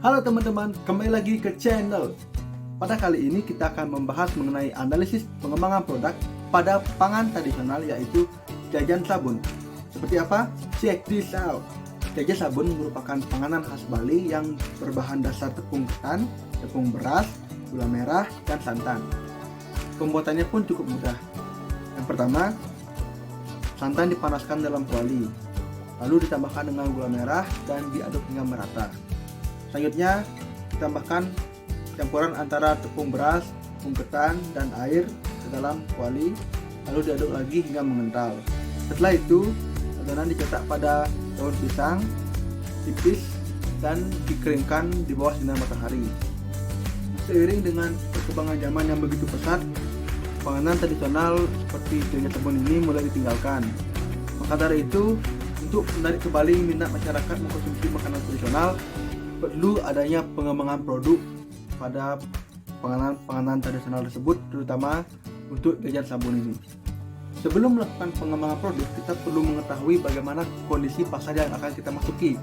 Halo teman-teman, kembali lagi ke channel. Pada kali ini kita akan membahas mengenai analisis pengembangan produk pada pangan tradisional, yaitu jajan sabun. Seperti apa? Check this out. Jajan sabun merupakan panganan khas Bali yang berbahan dasar tepung ketan, tepung beras, gula merah, dan santan. Pembuatannya pun cukup mudah. Yang pertama, santan dipanaskan dalam kuali, lalu ditambahkan dengan gula merah dan diaduk hingga merata. Selanjutnya, ditambahkan campuran antara tepung beras, tepung ketan, dan air ke dalam kuali, lalu diaduk lagi hingga mengental. Setelah itu, adonan dicetak pada daun pisang tipis dan dikeringkan di bawah sinar matahari. Seiring dengan perkembangan zaman yang begitu pesat, panganan tradisional seperti jajan sabun ini mulai ditinggalkan. Maka dari itu, untuk menarik kembali minat masyarakat mengkonsumsi makanan tradisional, perlu adanya pengembangan produk pada panganan tradisional tersebut, terutama untuk jajan sabun ini. Sebelum melakukan pengembangan produk, kita perlu mengetahui bagaimana kondisi pasar yang akan kita masuki.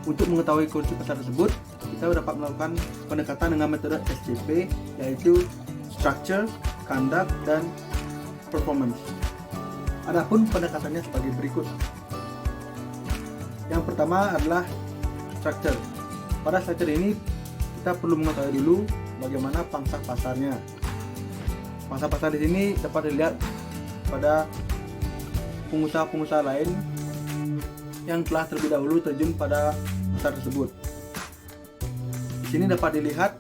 Untuk mengetahui kondisi pasar tersebut, kita dapat melakukan pendekatan dengan metode SCP, yaitu Structure, Conduct, dan Performance. Adapun pendekatannya sebagai berikut. Yang pertama adalah structure. Pada structure ini kita perlu mengetahui dulu bagaimana pangsa pasarnya. Pangsa pasar di sini dapat dilihat pada pengusaha-pengusaha lain yang telah terlebih dahulu terjun pada pasar tersebut. Di sini dapat dilihat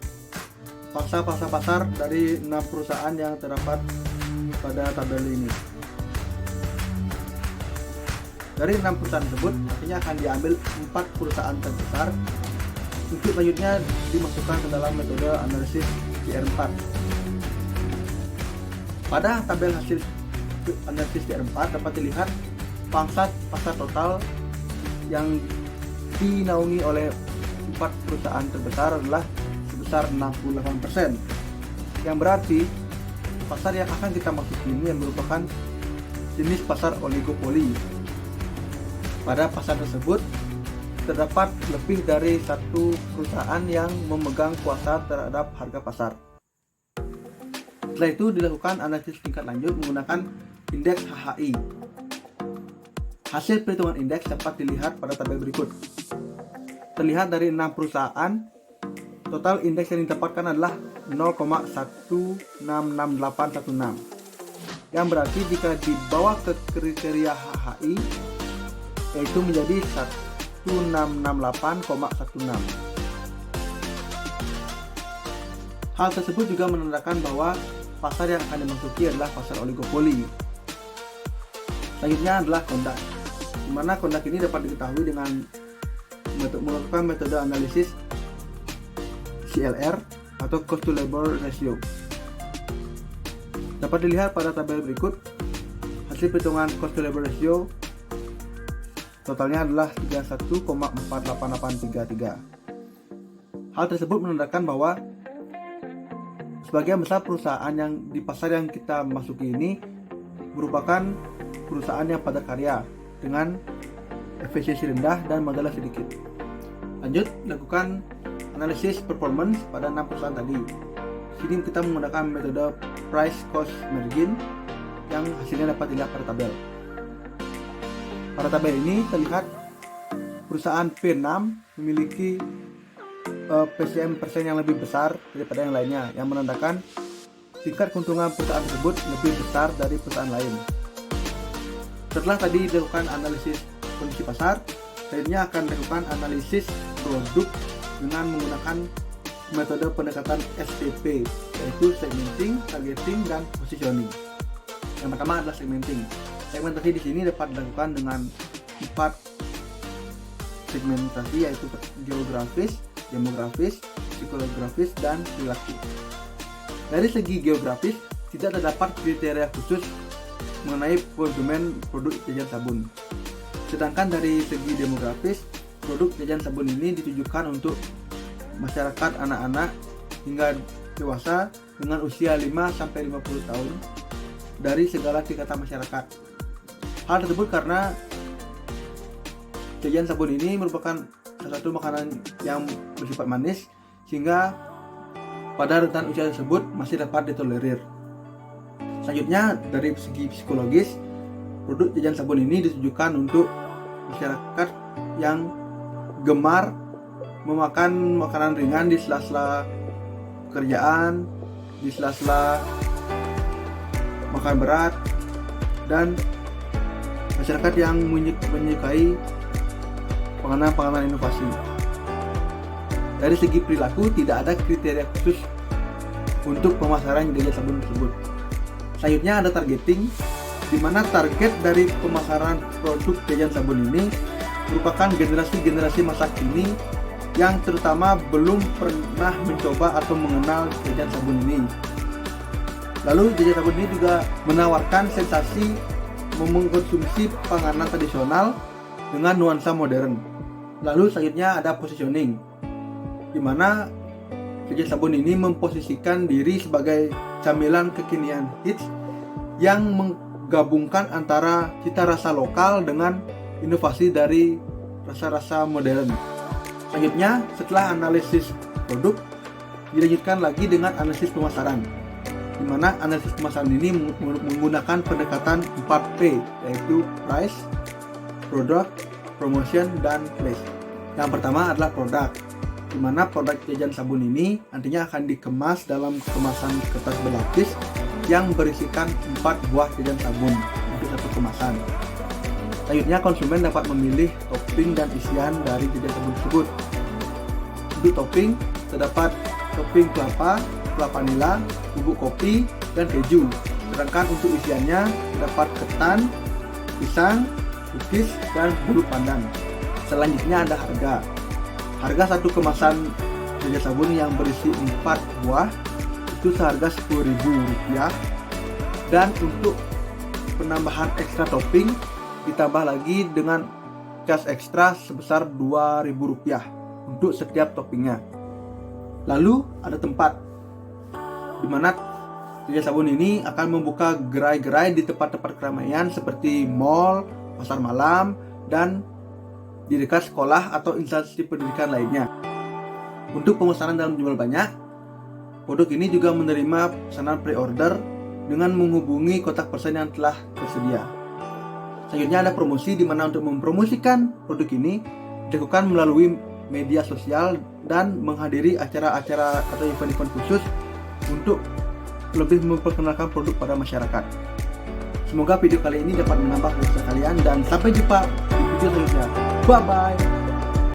pangsa pasar dari 6 perusahaan yang terdapat pada tabel ini. Dari 6 perusahaan tersebut, artinya akan diambil 4 perusahaan terbesar untuk selanjutnya dimasukkan ke dalam metode analisis CR4. Pada tabel hasil analisis CR4 dapat dilihat pangsa pasar total yang dinaungi oleh 4 perusahaan terbesar adalah sebesar 68%. Yang berarti pasar yang akan kita masuki ini yang merupakan jenis pasar oligopoli. Pada pasar tersebut terdapat lebih dari satu perusahaan yang memegang kuasa terhadap harga pasar. Setelah itu dilakukan analisis tingkat lanjut menggunakan indeks HHI. Hasil perhitungan indeks dapat dilihat pada tabel berikut. Terlihat dari 6 perusahaan, total indeks yang didapatkan adalah 0,166816. Yang berarti jika dibawa ke kriteria HHI, yaitu menjadi 1668,16. Hal tersebut juga menandakan bahwa pasar yang akan dimasuki adalah pasar oligopoli. Selanjutnya adalah kondak, di mana kondak ini dapat diketahui dengan melakukan metode analisis CLR atau cost to labor ratio. Dapat dilihat pada tabel berikut hasil perhitungan cost to labor ratio. Totalnya adalah 31,48833. Hal tersebut menandakan bahwa sebagian besar perusahaan yang di pasar yang kita masuki ini merupakan perusahaan yang padat karya dengan efisiensi rendah dan modalnya sedikit. Lanjut, lakukan analisis performance pada 6 perusahaan tadi. Sini kita menggunakan metode price cost margin yang hasilnya dapat dilihat pada tabel. Pada tabel ini terlihat perusahaan P6 memiliki PCM persen yang lebih besar daripada yang lainnya, yang menandakan tingkat keuntungan perusahaan tersebut lebih besar dari perusahaan lain. Setelah tadi dilakukan analisis kondisi pasar, selanjutnya akan dilakukan analisis produk dengan menggunakan metode pendekatan STP, yaitu segmenting, targeting, dan positioning. Yang pertama adalah segmenting. Segmentasi di sini dapat dilakukan dengan 4 segmentasi, yaitu geografis, demografis, psikologis, dan perilaku. Dari segi geografis, tidak terdapat kriteria khusus mengenai konsumen produk jajan sabun. Sedangkan dari segi demografis, produk jajan sabun ini ditujukan untuk masyarakat anak-anak hingga dewasa dengan usia 5-50 tahun dari segala tingkatan masyarakat. Hal tersebut karena jajan sabun ini merupakan salah satu makanan yang bersifat manis, sehingga pada rentan usia tersebut masih dapat ditolerir. Selanjutnya, dari segi psikologis, produk jajan sabun ini ditujukan untuk masyarakat yang gemar memakan makanan ringan di sela-sela pekerjaan, di sela-sela makan berat, dan masyarakat yang menyukai panganan-panganan inovasi. Dari segi perilaku, tidak ada kriteria khusus untuk pemasaran jajan sabun tersebut. Selanjutnya ada targeting, di mana target dari pemasaran produk jajan sabun ini merupakan generasi-generasi masa kini yang terutama belum pernah mencoba atau mengenal jajan sabun ini. Lalu jajan sabun ini juga menawarkan sensasi mengkonsumsi panganan tradisional dengan nuansa modern. Lalu selanjutnya ada positioning, di mana jajan sabun ini memposisikan diri sebagai camilan kekinian hits yang menggabungkan antara cita rasa lokal dengan inovasi dari rasa-rasa modern. Selanjutnya, setelah analisis produk, dilanjutkan lagi dengan analisis pemasaran, di mana analisis pemasaran ini menggunakan pendekatan 4P, yaitu price, product, promotion, dan place. Yang pertama adalah produk, di mana produk jajan sabun ini nantinya akan dikemas dalam kemasan kertas berlapis yang berisikan 4 buah jajan sabun untuk satu kemasan. Selanjutnya, konsumen dapat memilih topping dan isian dari jajan sabun tersebut. Untuk topping, terdapat topping kelapa, vanila, bubuk kopi, dan keju. Sedangkan untuk isiannya terdapat ketan, pisang, cookies, dan bulu pandan. Selanjutnya ada harga. Harga satu kemasan jajan sabun yang berisi 4 buah itu seharga Rp10.000, dan untuk penambahan ekstra topping ditambah lagi dengan cas ekstra sebesar Rp2.000 untuk setiap toppingnya. Lalu ada tempat, di mana jajan sabun ini akan membuka gerai-gerai di tempat-tempat keramaian seperti mall, pasar malam, dan di dekat sekolah atau instansi pendidikan lainnya. Untuk pemesanan dalam jumlah banyak, produk ini juga menerima pesanan pre-order dengan menghubungi kontak person yang telah tersedia. Selanjutnya ada promosi, di mana untuk mempromosikan produk ini dilakukan melalui media sosial dan menghadiri acara-acara atau event-event khusus untuk lebih memperkenalkan produk pada masyarakat. Semoga video kali ini dapat menambah wawasan kalian, dan sampai jumpa di video selanjutnya. Bye bye.